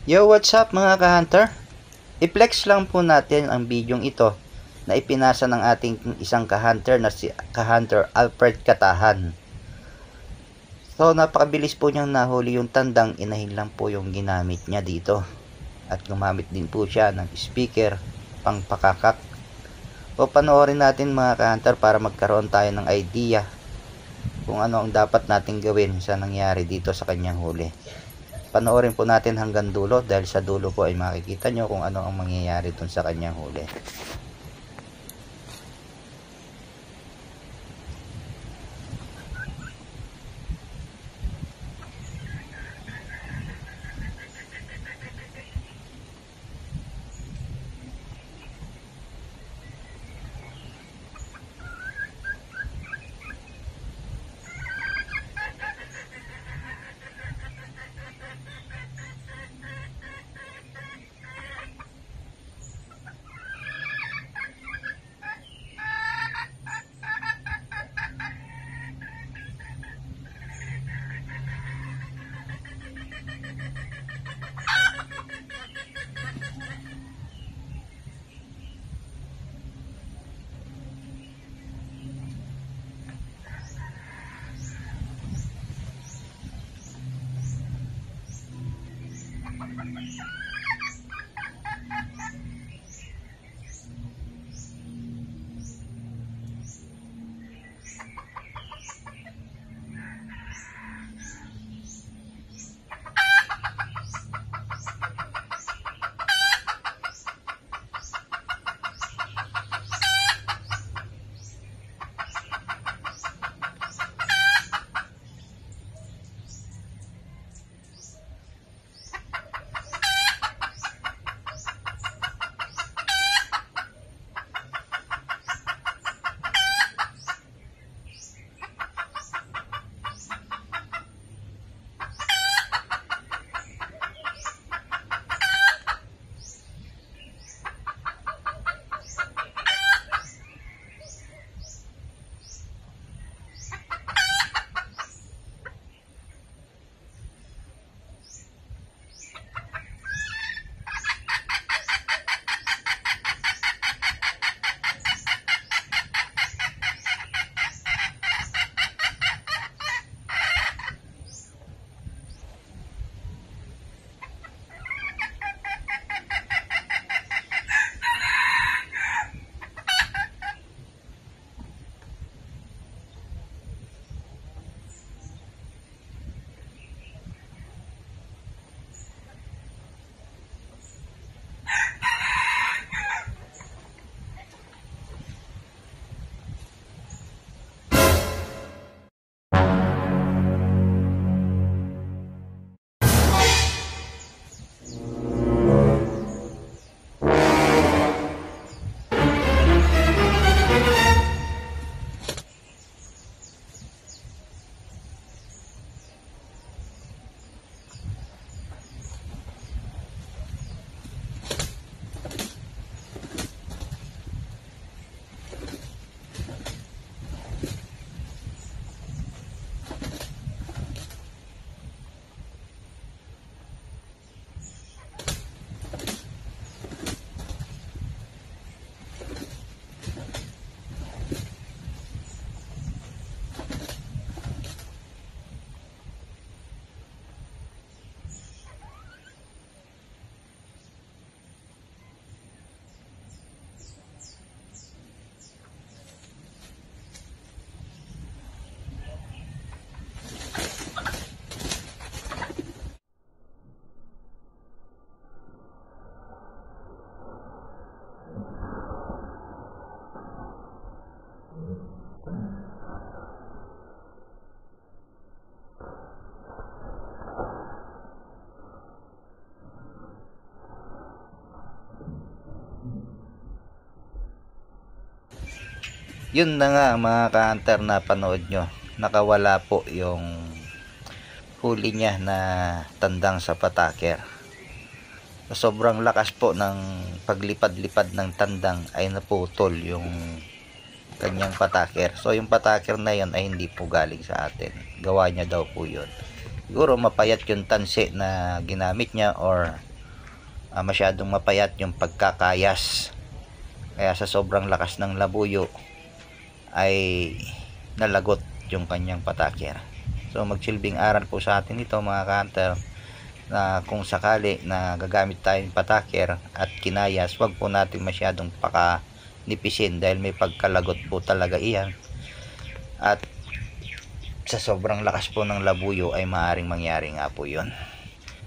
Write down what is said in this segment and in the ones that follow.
Yo, what's up mga ka-hunter? I-flex lang po natin ang bidyong ito na ipinasa ng ating isang ka-hunter na si ka-hunter Alfred Katahan. So, napakabilis po niyang nahuli yung tandang, inahin lang po yung ginamit niya dito. At gumamit din po siya ng speaker pang pakakak. So, panoorin natin mga ka-hunter para magkaroon tayo ng idea kung ano ang dapat nating gawin sa nangyari dito sa kanyang huli. Panoorin po natin hanggang dulo dahil sa dulo po ay makikita nyo kung ano ang mangyayari dun sa kanyang huli. Yun na nga mga ka-hunter na panood nyo, nakawala po yung huli niya na tandang sa pataker. Sobrang lakas po ng paglipad-lipad ng tandang ay naputol yung kanyang pataker. So yung pataker na yun ay hindi po galing sa atin, gawa niya daw po yun. Siguro mapayat yung tansi na ginamit niya or masyadong mapayat yung pagkakayas. Kaya sa sobrang lakas ng labuyo ay nalagot yung kanyang pataker. So magsilbing aral po sa atin ito mga ka-hunter, na kung sakali na gagamit tayong pataker at kinayas, wag po natin masyadong pakanipisin dahil may pagkalagot po talaga iyan. At sa sobrang lakas po ng labuyo ay maaaring mangyari nga po yun.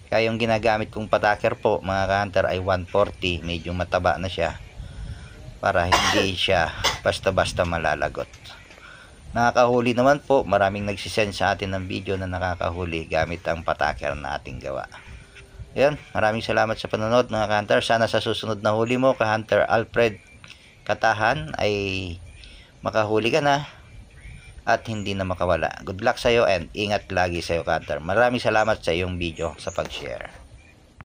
Kaya yung ginagamit kong pataker po mga ka-hunter ay 140, medyo mataba na siya para hindi siya basta-basta malalagot. Nakakahuli naman po, maraming nagsisend sa atin ng video na nakakahuli gamit ang pataker na ating gawa. Ayan, maraming salamat sa panonood mga ka-hunter. Sana sa susunod na huli mo, ka-hunter Alfred Katahan, ay makahuli ka na at hindi na makawala. Good luck sa iyo and ingat lagi sa iyo ka-hunter. Maraming salamat sa iyong video sa pag-share.